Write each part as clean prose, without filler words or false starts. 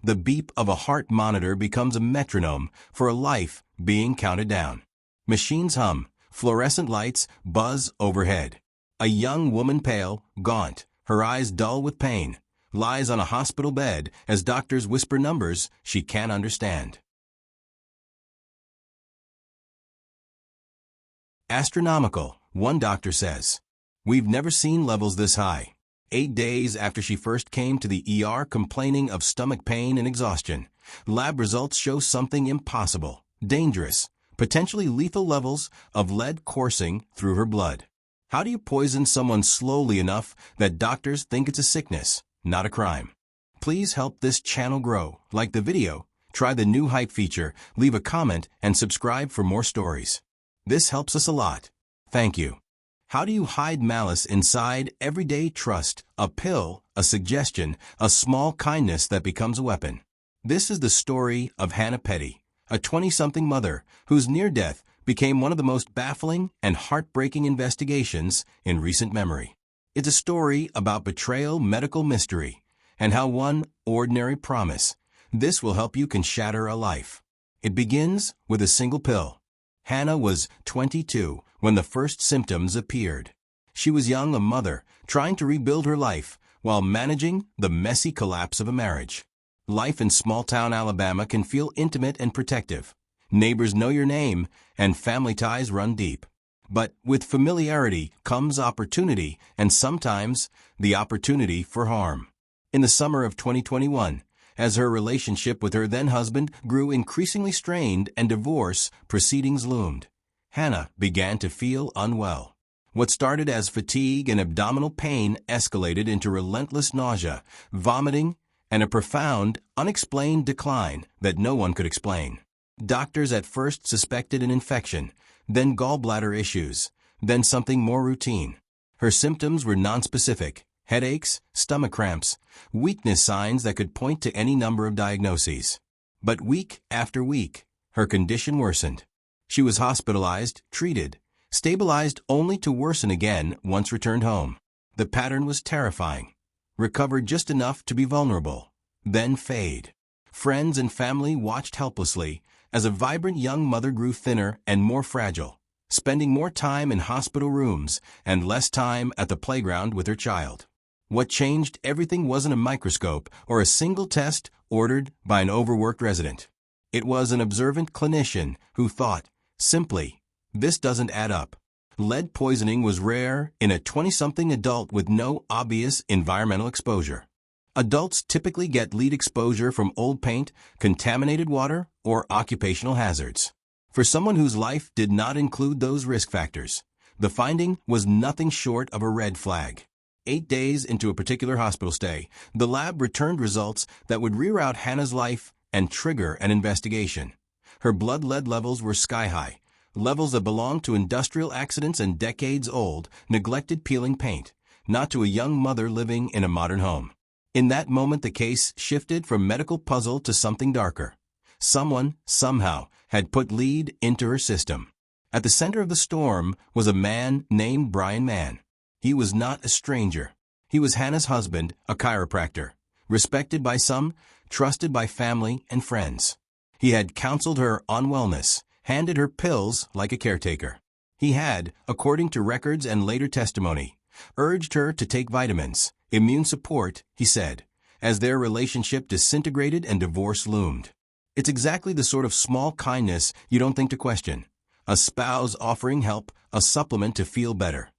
The beep of a heart monitor becomes a metronome for a life being counted down. Machines hum, fluorescent lights buzz overhead. A young woman, pale, gaunt, her eyes dull with pain, lies on a hospital bed as doctors whisper numbers she can't understand. Astronomical, one doctor says. We've never seen levels this high. 8 days after she first came to the ER complaining of stomach pain and exhaustion, lab results show something impossible, dangerous, potentially lethal levels of lead coursing through her blood. How do you poison someone slowly enough that doctors think it's a sickness, not a crime? Please help this channel grow. Like the video, try the new hype feature, leave a comment, and subscribe for more stories. This helps us a lot. Thank you. How do you hide malice inside everyday trust? A pill, a suggestion, a small kindness that becomes a weapon. This is the story of Hannah Pettey, a 20-something mother whose near-death became one of the most baffling and heartbreaking investigations in recent memory. It's a story about betrayal, medical mystery, and how one ordinary promise, this will help you, can shatter a life. It begins with a single pill. Hannah was 22 when the first symptoms appeared. She was young, a mother, trying to rebuild her life while managing the messy collapse of a marriage. Life in small-town Alabama can feel intimate and protective. Neighbors know your name, and family ties run deep. But with familiarity comes opportunity, and sometimes the opportunity for harm. In the summer of 2021, as her relationship with her then-husband grew increasingly strained and divorce proceedings loomed, Hannah began to feel unwell. What started as fatigue and abdominal pain escalated into relentless nausea, vomiting, and a profound, unexplained decline that no one could explain. Doctors at first suspected an infection, then gallbladder issues, then something more routine. Her symptoms were nonspecific: headaches, stomach cramps, weakness signs that could point to any number of diagnoses. But week after week, her condition worsened. She was hospitalized, treated, stabilized only to worsen again once returned home. The pattern was terrifying. Recovered just enough to be vulnerable, then fade. Friends and family watched helplessly as a vibrant young mother grew thinner and more fragile, spending more time in hospital rooms and less time at the playground with her child. What changed everything wasn't a microscope or a single test ordered by an overworked resident. It was an observant clinician who thought, simply, this doesn't add up. Lead poisoning was rare in a 20-something adult with no obvious environmental exposure. Adults typically get lead exposure from old paint, contaminated water, or occupational hazards. For someone whose life did not include those risk factors, the finding was nothing short of a red flag. 8 days into a particular hospital stay, the lab returned results that would reroute Hannah's life and trigger an investigation. Her blood lead levels were sky-high, levels that belonged to industrial accidents and decades-old, neglected peeling paint, not to a young mother living in a modern home. In that moment, the case shifted from medical puzzle to something darker. Someone, somehow, had put lead into her system. At the center of the storm was a man named Brian Mann. He was not a stranger. He was Hannah's husband, a chiropractor, respected by some, trusted by family and friends. He had counseled her on wellness, handed her pills like a caretaker. He had, according to records and later testimony, urged her to take vitamins, immune support, he said, as their relationship disintegrated and divorce loomed. It's exactly the sort of small kindness you don't think to question. A spouse offering help, a supplement to feel better.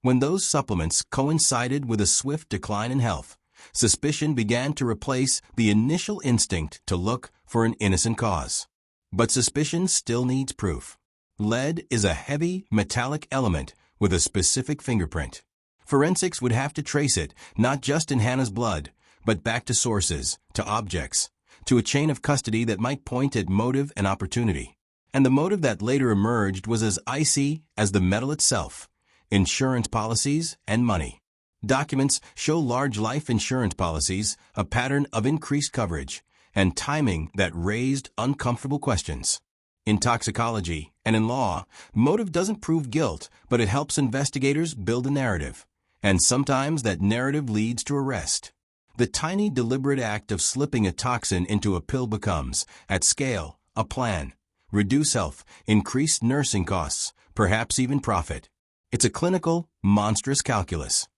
When those supplements coincided with a swift decline in health, suspicion began to replace the initial instinct to look for an innocent cause. But suspicion still needs proof. Lead is a heavy, metallic element with a specific fingerprint. Forensics would have to trace it, not just in Hannah's blood, but back to sources, to objects, to a chain of custody that might point at motive and opportunity. And the motive that later emerged was as icy as the metal itself: insurance policies and money. Documents show large life insurance policies, a pattern of increased coverage, and timing that raised uncomfortable questions. In toxicology and in law, motive doesn't prove guilt, but it helps investigators build a narrative. And sometimes that narrative leads to arrest. The tiny deliberate act of slipping a toxin into a pill becomes, at scale, a plan. Reduce health, increase nursing costs, perhaps even profit. It's a clinical, monstrous calculus.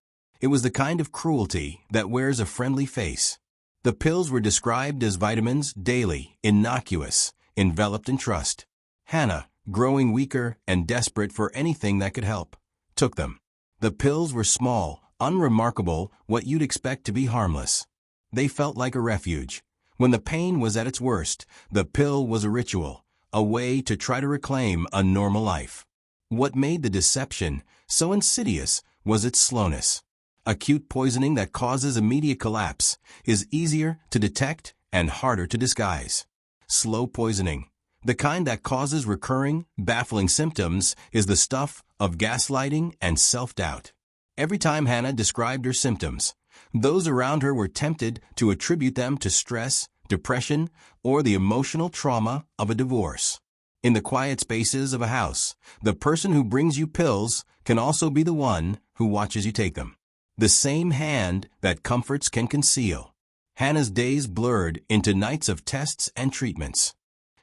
It was the kind of cruelty that wears a friendly face. The pills were described as vitamins, daily, innocuous, enveloped in trust. Hannah, growing weaker and desperate for anything that could help, took them. The pills were small, unremarkable, what you'd expect to be harmless. They felt like a refuge. When the pain was at its worst, the pill was a ritual, a way to try to reclaim a normal life. What made the deception so insidious was its slowness. Acute poisoning that causes immediate collapse is easier to detect and harder to disguise. Slow poisoning, the kind that causes recurring, baffling symptoms, is the stuff of gaslighting and self-doubt. Every time Hannah described her symptoms, those around her were tempted to attribute them to stress, depression, or the emotional trauma of a divorce. In the quiet spaces of a house, the person who brings you pills can also be the one who watches you take them. The same hand that comforts can conceal. Hannah's days blurred into nights of tests and treatments.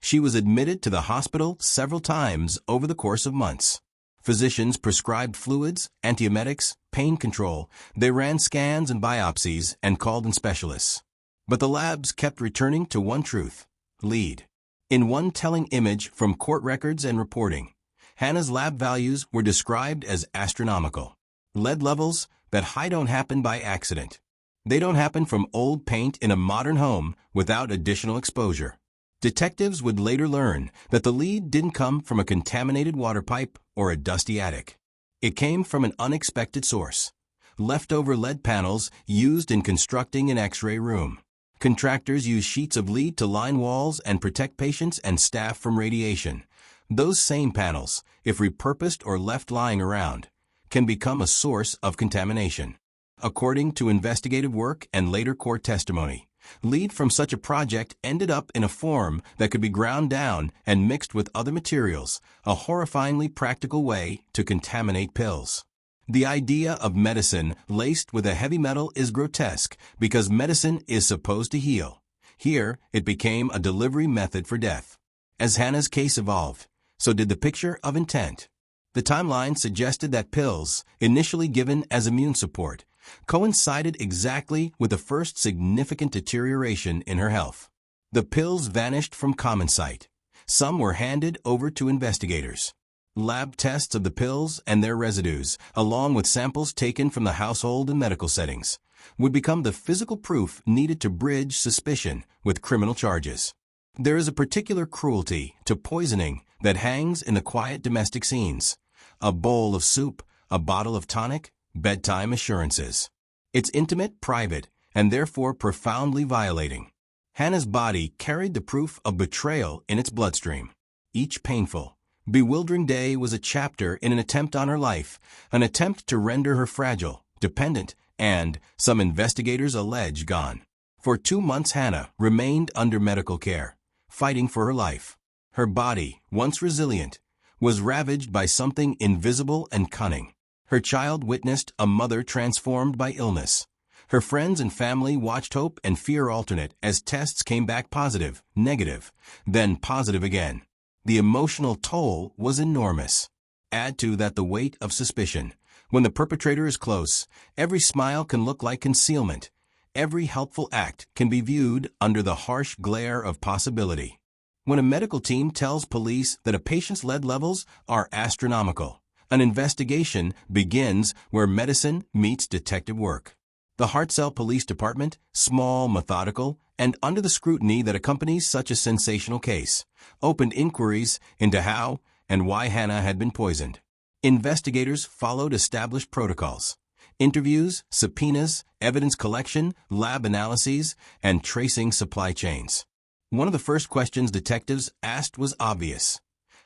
She was admitted to the hospital several times over the course of months. Physicians prescribed fluids, antiemetics, pain control. They ran scans and biopsies and called in specialists. But the labs kept returning to one truth: lead. In one telling image from court records and reporting, Hannah's lab values were described as astronomical. Lead levels that high don't happen by accident. They don't happen from old paint in a modern home without additional exposure. Detectives would later learn that the lead didn't come from a contaminated water pipe or a dusty attic. It came from an unexpected source: leftover lead panels used in constructing an X-ray room. Contractors use sheets of lead to line walls and protect patients and staff from radiation. Those same panels, if repurposed or left lying around, can become a source of contamination. According to investigative work and later court testimony, lead from such a project ended up in a form that could be ground down and mixed with other materials, a horrifyingly practical way to contaminate pills. The idea of medicine laced with a heavy metal is grotesque because medicine is supposed to heal. Here, it became a delivery method for death. As Hannah's case evolved, so did the picture of intent. The timeline suggested that pills, initially given as immune support, coincided exactly with the first significant deterioration in her health. The pills vanished from common sight. Some were handed over to investigators. Lab tests of the pills and their residues, along with samples taken from the household and medical settings, would become the physical proof needed to bridge suspicion with criminal charges. There is a particular cruelty to poisoning that hangs in the quiet domestic scenes: a bowl of soup, a bottle of tonic, bedtime assurances. It's intimate, private, and therefore profoundly violating. Hannah's body carried the proof of betrayal in its bloodstream. Each painful, bewildering day was a chapter in an attempt on her life, an attempt to render her fragile, dependent, and, some investigators allege, gone. For 2 months Hannah remained under medical care, fighting for her life. Her body, once resilient, was ravaged by something invisible and cunning. Her child witnessed a mother transformed by illness. Her friends and family watched hope and fear alternate as tests came back positive, negative, then positive again. The emotional toll was enormous. Add to that the weight of suspicion. When the perpetrator is close, every smile can look like concealment. Every helpful act can be viewed under the harsh glare of possibility. When a medical team tells police that a patient's lead levels are astronomical, an investigation begins where medicine meets detective work. The Hartselle Police Department, small, methodical, and under the scrutiny that accompanies such a sensational case, opened inquiries into how and why Hannah had been poisoned. Investigators followed established protocols: interviews, subpoenas, evidence collection, lab analyses, and tracing supply chains. One of the first questions detectives asked was obvious.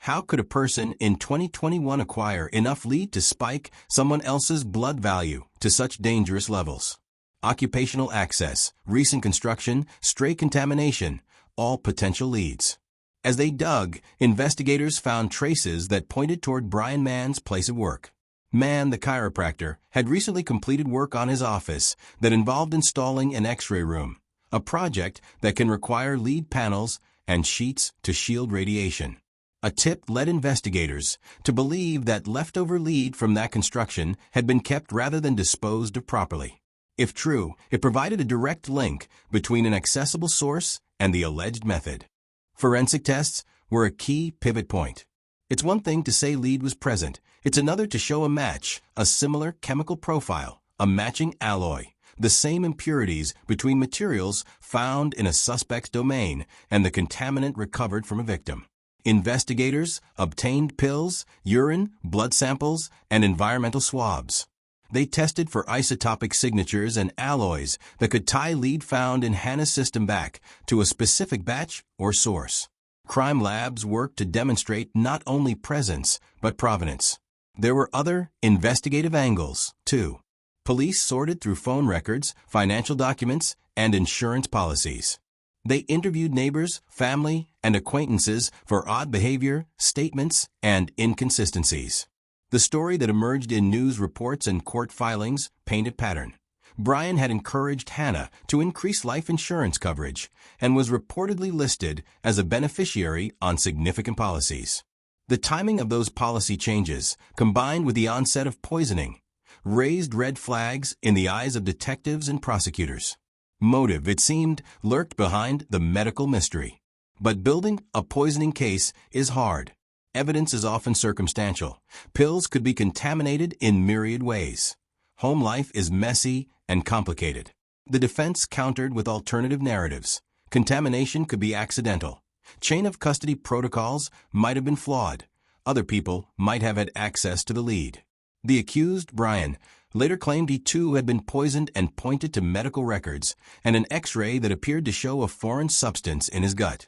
How could a person in 2021 acquire enough lead to spike someone else's blood value to such dangerous levels? Occupational access, recent construction, stray contamination, all potential leads. As they dug, investigators found traces that pointed toward Brian Mann's place of work. Mann, the chiropractor, had recently completed work on his office that involved installing an X-ray room, a project that can require lead panels and sheets to shield radiation. A tip led investigators to believe that leftover lead from that construction had been kept rather than disposed of properly. If true, it provided a direct link between an accessible source and the alleged method. Forensic tests were a key pivot point. It's one thing to say lead was present. It's another to show a match, a similar chemical profile, a matching alloy, the same impurities between materials found in a suspect's domain and the contaminant recovered from a victim. Investigators obtained pills, urine, blood samples, and environmental swabs. They tested for isotopic signatures and alloys that could tie lead found in Hannah's system back to a specific batch or source. Crime labs worked to demonstrate not only presence, but provenance. There were other investigative angles, too. Police sorted through phone records, financial documents, and insurance policies. They interviewed neighbors, family, and acquaintances for odd behavior, statements, and inconsistencies. The story that emerged in news reports and court filings painted pattern. Brian had encouraged Hannah to increase life insurance coverage and was reportedly listed as a beneficiary on significant policies. The timing of those policy changes, combined with the onset of poisoning, raised red flags in the eyes of detectives and prosecutors. Motive, it seemed, lurked behind the medical mystery. But building a poisoning case is hard. Evidence is often circumstantial. Pills could be contaminated in myriad ways. Home life is messy and complicated. The defense countered with alternative narratives. Contamination could be accidental. Chain of custody protocols might have been flawed. Other people might have had access to the lead. The accused, Brian, later claimed he too had been poisoned and pointed to medical records and an X-ray that appeared to show a foreign substance in his gut.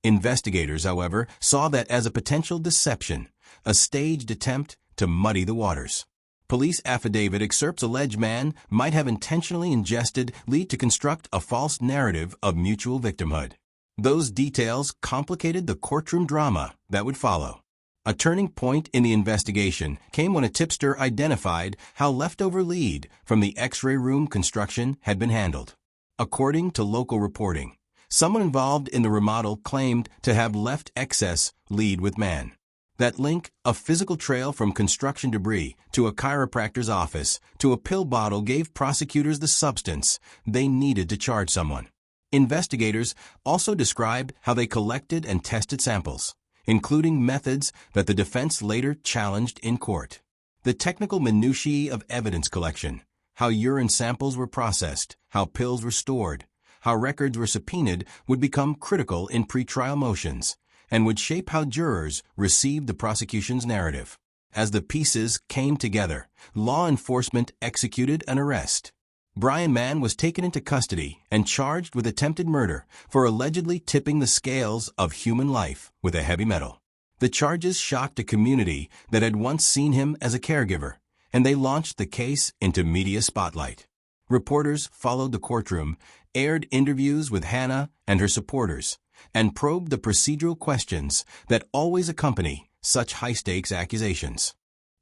Investigators, however, saw that as a potential deception, a staged attempt to muddy the waters. Police affidavit excerpts allege Mann might have intentionally ingested lead to construct a false narrative of mutual victimhood. Those details complicated the courtroom drama that would follow. A turning point in the investigation came when a tipster identified how leftover lead from the X-ray room construction had been handled. According to local reporting, someone involved in the remodel claimed to have left excess lead with Mann. That link, a physical trail from construction debris to a chiropractor's office to a pill bottle, gave prosecutors the substance they needed to charge someone. Investigators also described how they collected and tested samples, including methods that the defense later challenged in court. The technical minutiae of evidence collection, how urine samples were processed, how pills were stored, how records were subpoenaed, would become critical in pretrial motions and would shape how jurors received the prosecution's narrative. As the pieces came together, law enforcement executed an arrest. Brian Mann was taken into custody and charged with attempted murder for allegedly tipping the scales of human life with a heavy metal. The charges shocked a community that had once seen him as a caregiver, and they launched the case into media spotlight. Reporters followed the courtroom, aired interviews with Hannah and her supporters, and probed the procedural questions that always accompany such high-stakes accusations.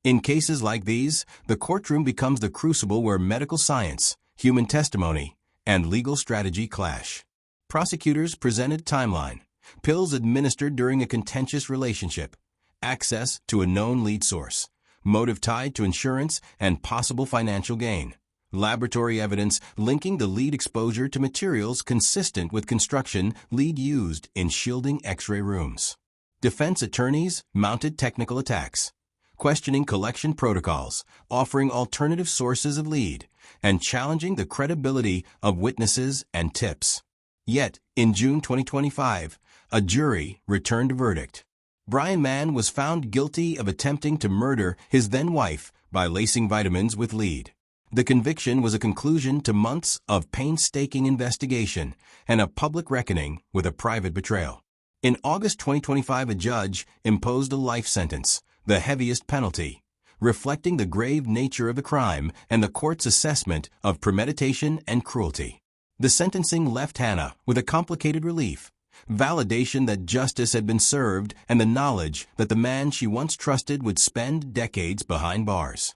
In cases like these, the courtroom becomes the crucible where medical science, human testimony, and legal strategy clash. Prosecutors presented timeline, pills administered during a contentious relationship, access to a known lead source, motive tied to insurance and possible financial gain, laboratory evidence linking the lead exposure to materials consistent with construction lead used in shielding X-ray rooms. Defense attorneys mounted technical attacks, questioning collection protocols, offering alternative sources of lead, and challenging the credibility of witnesses and tips. Yet, in June 2025, a jury returned a verdict. Brian Mann was found guilty of attempting to murder his then-wife by lacing vitamins with lead. The conviction was a conclusion to months of painstaking investigation and a public reckoning with a private betrayal. In August 2025, a judge imposed a life sentence, the heaviest penalty, reflecting the grave nature of the crime and the court's assessment of premeditation and cruelty. The sentencing left Hannah with a complicated relief, validation that justice had been served, and the knowledge that the man she once trusted would spend decades behind bars.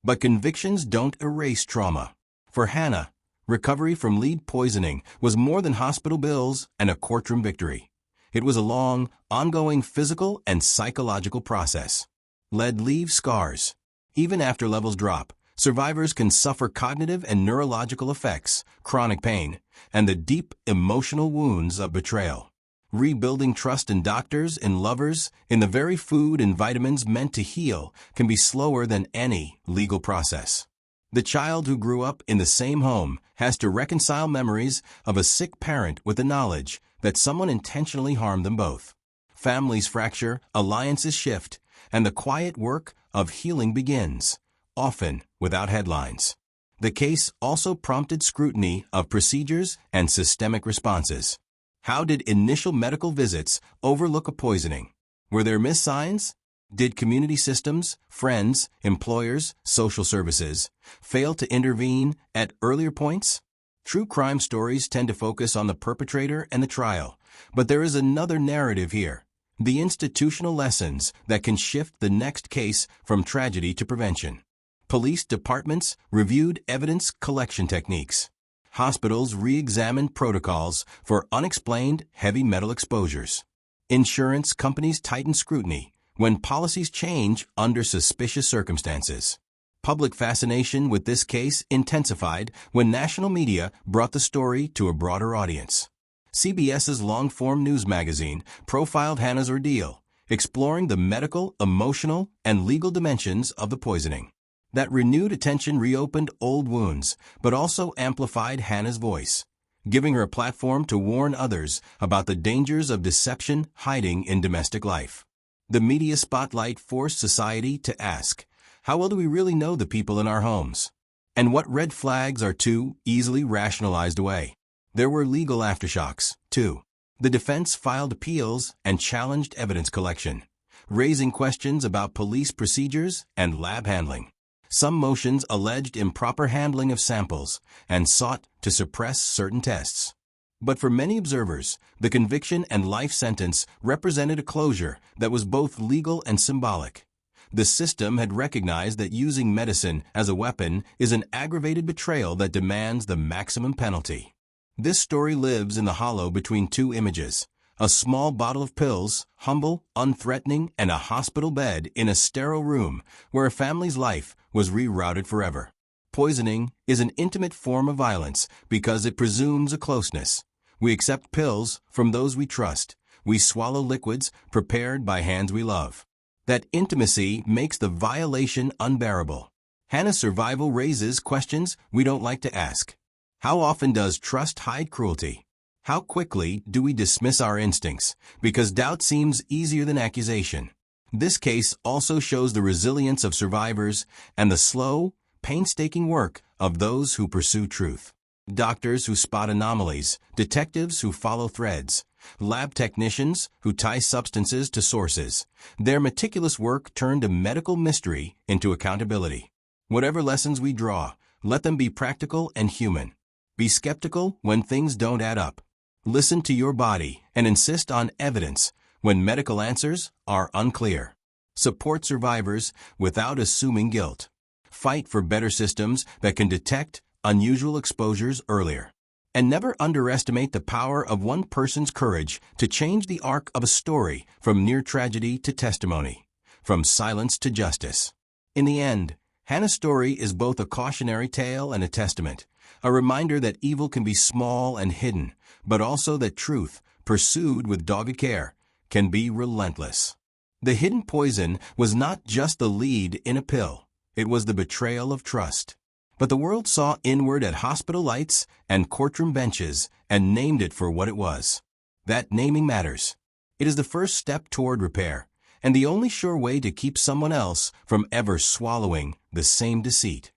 But convictions don't erase trauma. For Hannah, recovery from lead poisoning was more than hospital bills and a courtroom victory. It was a long, ongoing physical and psychological process. Lead leaves scars. Even after levels drop, survivors can suffer cognitive and neurological effects, chronic pain, and the deep emotional wounds of betrayal. Rebuilding trust in doctors, in lovers, in the very food and vitamins meant to heal can be slower than any legal process. The child who grew up in the same home has to reconcile memories of a sick parent with the knowledge that someone intentionally harmed them both. Families fracture, alliances shift, and the quiet work of healing begins, often without headlines. The case also prompted scrutiny of procedures and systemic responses. How did initial medical visits overlook a poisoning? Were there missed signs? Did community systems, friends, employers, social services fail to intervene at earlier points? True crime stories tend to focus on the perpetrator and the trial, but there is another narrative here: the institutional lessons that can shift the next case from tragedy to prevention. Police departments reviewed evidence collection techniques. Hospitals re-examined protocols for unexplained heavy metal exposures. Insurance companies tightened scrutiny when policies change under suspicious circumstances. Public fascination with this case intensified when national media brought the story to a broader audience. CBS's long-form news magazine profiled Hannah's ordeal, exploring the medical, emotional, and legal dimensions of the poisoning. That renewed attention reopened old wounds, but also amplified Hannah's voice, giving her a platform to warn others about the dangers of deception hiding in domestic life. The media spotlight forced society to ask, how well do we really know the people in our homes? And what red flags are too easily rationalized away? There were legal aftershocks, too. The defense filed appeals and challenged evidence collection, raising questions about police procedures and lab handling. Some motions alleged improper handling of samples and sought to suppress certain tests. But for many observers, the conviction and life sentence represented a closure that was both legal and symbolic. The system had recognized that using medicine as a weapon is an aggravated betrayal that demands the maximum penalty. This story lives in the hollow between two images: a small bottle of pills, humble, unthreatening, and a hospital bed in a sterile room where a family's life was rerouted forever. Poisoning is an intimate form of violence because it presumes a closeness. We accept pills from those we trust. We swallow liquids prepared by hands we love. That intimacy makes the violation unbearable. Hannah's survival raises questions we don't like to ask. How often does trust hide cruelty? How quickly do we dismiss our instincts because doubt seems easier than accusation? This case also shows the resilience of survivors and the slow, painstaking work of those who pursue truth. Doctors who spot anomalies, detectives who follow threads, lab technicians who tie substances to sources. Their meticulous work turned a medical mystery into accountability. Whatever lessons we draw, let them be practical and human. Be skeptical when things don't add up. Listen to your body and insist on evidence when medical answers are unclear. Support survivors without assuming guilt. Fight for better systems that can detect unusual exposures earlier. And never underestimate the power of one person's courage to change the arc of a story from near tragedy to testimony, from silence to justice. In the end, Hannah's story is both a cautionary tale and a testament, a reminder that evil can be small and hidden, but also that truth, pursued with dogged care, can be relentless. The hidden poison was not just the lead in a pill, it was the betrayal of trust. But the world saw inward at hospital lights and courtroom benches and named it for what it was. That naming matters. It is the first step toward repair, and the only sure way to keep someone else from ever swallowing the same deceit.